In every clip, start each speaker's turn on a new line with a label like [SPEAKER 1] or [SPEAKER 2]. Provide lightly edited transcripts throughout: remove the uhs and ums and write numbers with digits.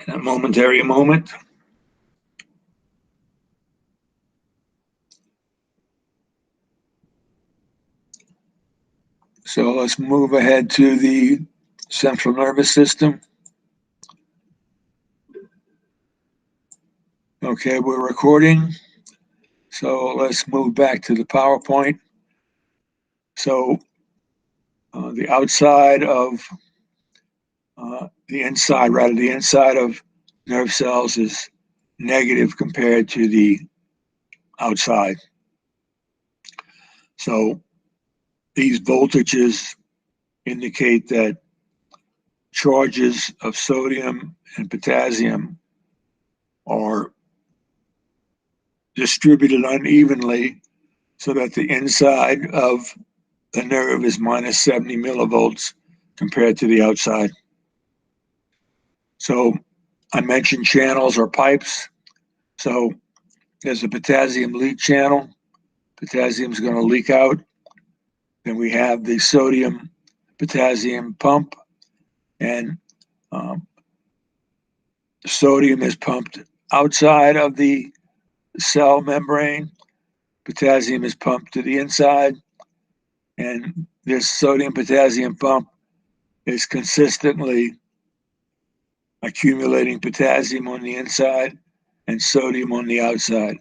[SPEAKER 1] in a momentary moment. So let's move ahead to the central nervous system. Okay, we're recording. So let's move back to the PowerPoint. So the inside of nerve cells is negative compared to the outside. So these voltages indicate that charges of sodium and potassium are distributed unevenly so that the inside of the nerve is minus 70 millivolts compared to the outside. So I mentioned channels or pipes. So there's a potassium leak channel. Potassium is going to leak out. Then we have the sodium potassium pump, and sodium is pumped outside of the cell membrane. Potassium is pumped to the inside, and this sodium potassium pump is consistently accumulating potassium on the inside and sodium on the outside.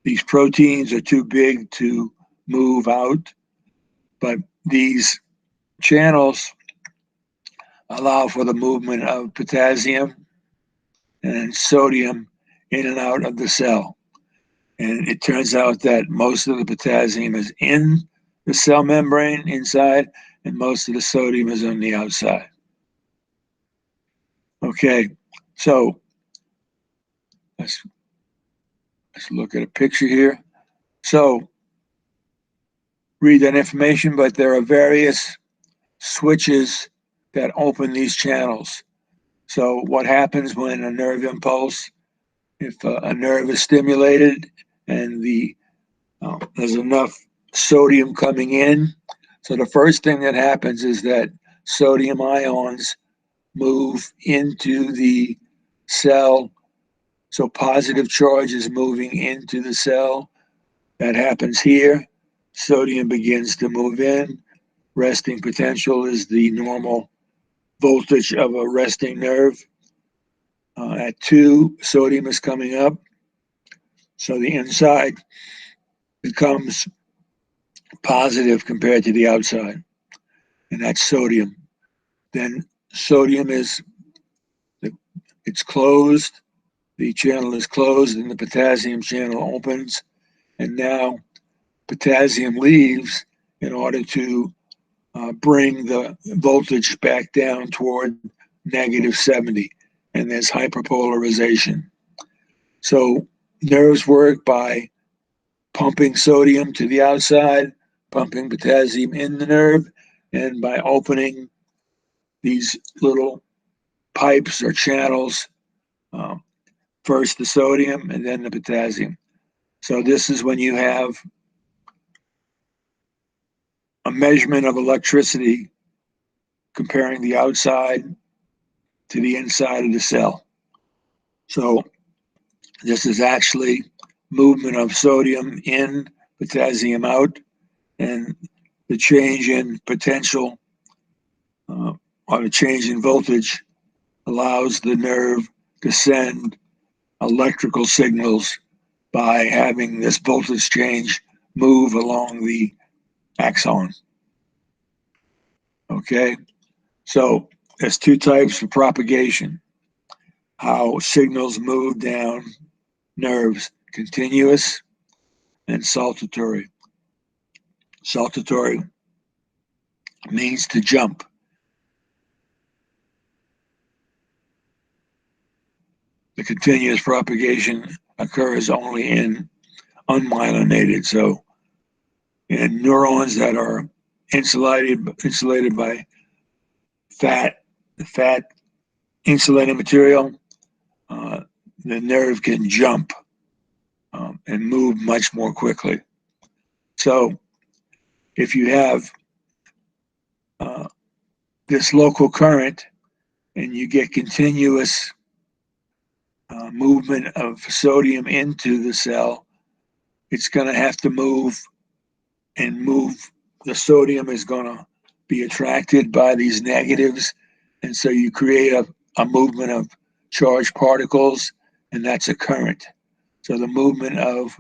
[SPEAKER 1] These proteins are too big to move out, but these channels allow for the movement of potassium and sodium in and out of the cell. And it turns out that most of the potassium is in the cell membrane inside, and most of the sodium is on the outside. Okay, so let's look at a picture here. So read that information, but there are various switches that open these channels. So what happens when a nerve impulse, if a nerve is stimulated and there's enough sodium coming in, so the first thing that happens is that sodium ions move into the cell. So positive charge is moving into the cell. That happens here. Sodium begins to move in. Resting potential is the normal voltage of a resting nerve. At 2, sodium is coming up. So the inside becomes positive compared to the outside, and that's sodium. Then sodium it's closed. The channel is closed, and the potassium channel opens. And now potassium leaves in order to bring the voltage back down toward negative 70, and there's hyperpolarization. So nerves work by pumping sodium to the outside, pumping potassium in the nerve, and by opening these little pipes or channels, first the sodium and then the potassium. So this is when you have a measurement of electricity comparing the outside to the inside of the cell. So this is actually movement of sodium in, potassium out, and the change in potential or the change in voltage allows the nerve to send electrical signals by having this voltage change move along the axon. Okay, so there's 2 types of propagation. How signals move down nerves: continuous and saltatory. Saltatory means to jump. The continuous propagation occurs only in unmyelinated, so in neurons that are insulated by fat insulating material, the nerve can jump and move much more quickly. So if you have this local current and you get continuous movement of sodium into the cell, it's going to have to move, the sodium is going to be attracted by these negatives. And so you create a movement of charged particles, and that's a current. So the movement of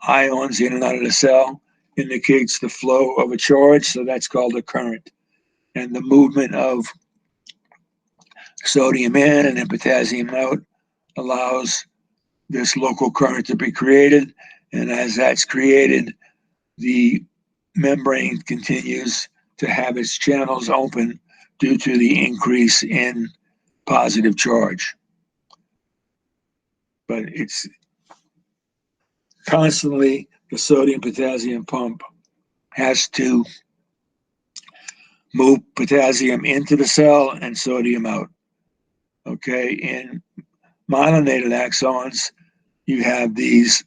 [SPEAKER 1] ions in and out of the cell indicates the flow of a charge, so that's called a current. And the movement of sodium in and then potassium out allows this local current to be created. And as that's created, the membrane continues to have its channels open due to the increase in positive charge. But it's constantly the sodium potassium pump has to move potassium into the cell and sodium out. Okay, in myelinated axons, you have these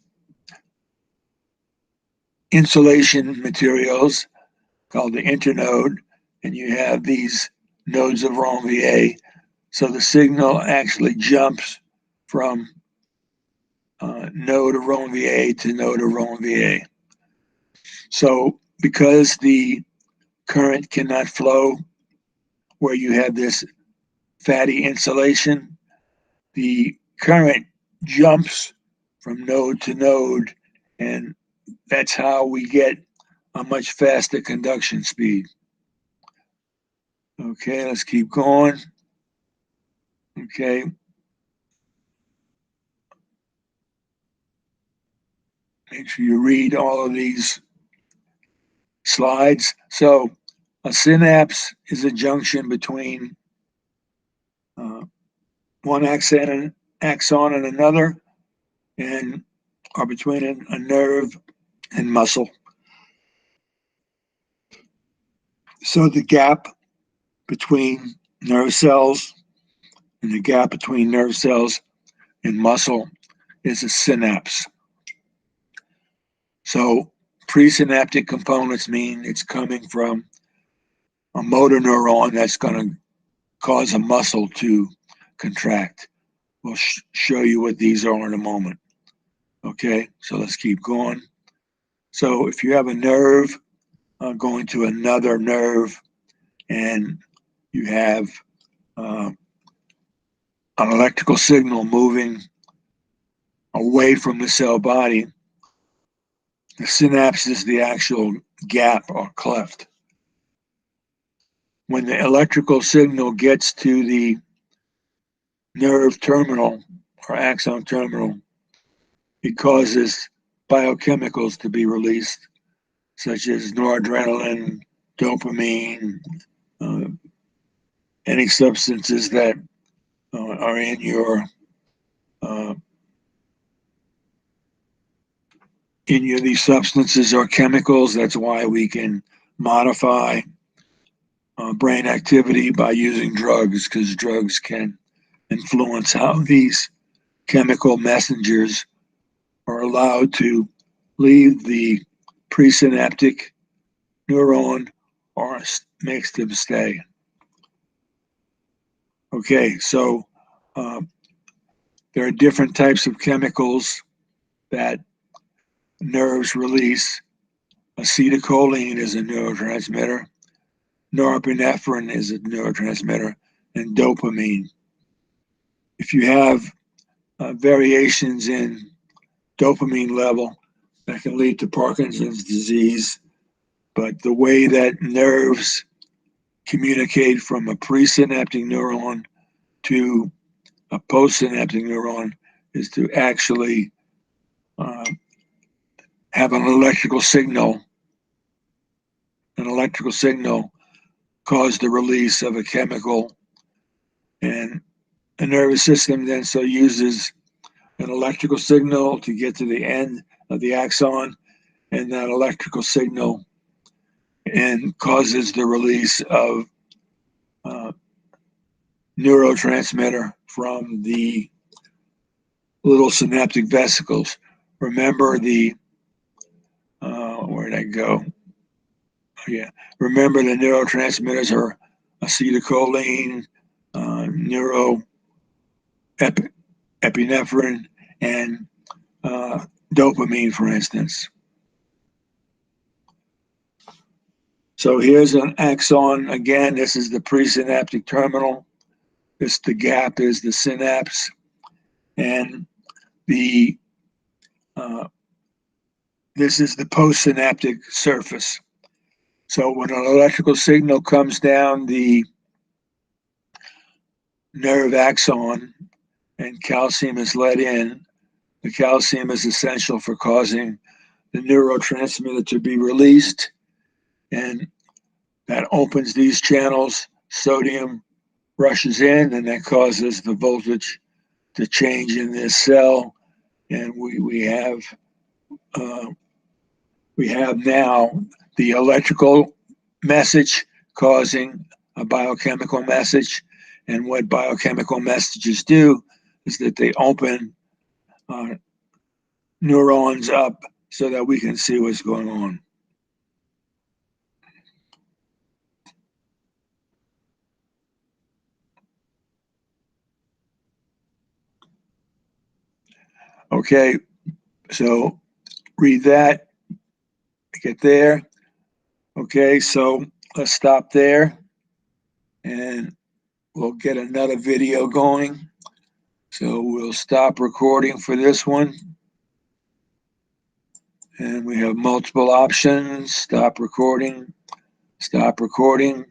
[SPEAKER 1] insulation materials called the internode, and you have these nodes of Ranvier. So the signal actually jumps from node of Ranvier to node of Ranvier. So because the current cannot flow where you have this fatty insulation, the current jumps from node to node, and that's how we get a much faster conduction speed. Okay, let's keep going. Okay. Make sure you read all of these slides. So a synapse is a junction between one axon and another, and or between a nerve and muscle. So the gap between nerve cells and the gap between nerve cells and muscle is a synapse. So presynaptic components mean it's coming from a motor neuron that's going to cause a muscle to contract. We'll show you what these are in a moment. Okay, so let's keep going. So if you have a nerve going to another nerve, and you have an electrical signal moving away from the cell body, the synapse is the actual gap or cleft. When the electrical signal gets to the nerve terminal or axon terminal, it causes biochemicals to be released, such as noradrenaline, dopamine, any substances that are in your these substances are chemicals. That's why we can modify brain activity by using drugs, because drugs can influence how these chemical messengers are allowed to leave the presynaptic neuron or makes them stay. Okay, so there are different types of chemicals that nerves release. Acetylcholine is a neurotransmitter. Norepinephrine is a neurotransmitter, and dopamine. If you have variations in dopamine level, that can lead to Parkinson's disease. But the way that nerves communicate from a presynaptic neuron to a postsynaptic neuron is to actually have an electrical signal. An electrical signal cause the release of a chemical, and the nervous system then so uses an electrical signal to get to the end of the axon, and that electrical signal and causes the release of neurotransmitter from the little synaptic vesicles. Remember the where'd I go? Oh, yeah, remember the neurotransmitters are acetylcholine, epinephrine and dopamine, for instance. So here's an axon. Again, this is the presynaptic terminal. The gap is the synapse, and this is the postsynaptic surface. So when an electrical signal comes down the nerve axon and calcium is let in, the calcium is essential for causing the neurotransmitter to be released, and that opens these channels. Sodium rushes in, and that causes the voltage to change in this cell, and we have now the electrical message causing a biochemical message. And what biochemical messages do is that they open neurons up so that we can see what's going on. Okay, so read that, get there. Okay, so let's stop there and we'll get another video going. So we'll stop recording for this one. And we have multiple options. Stop recording, stop recording.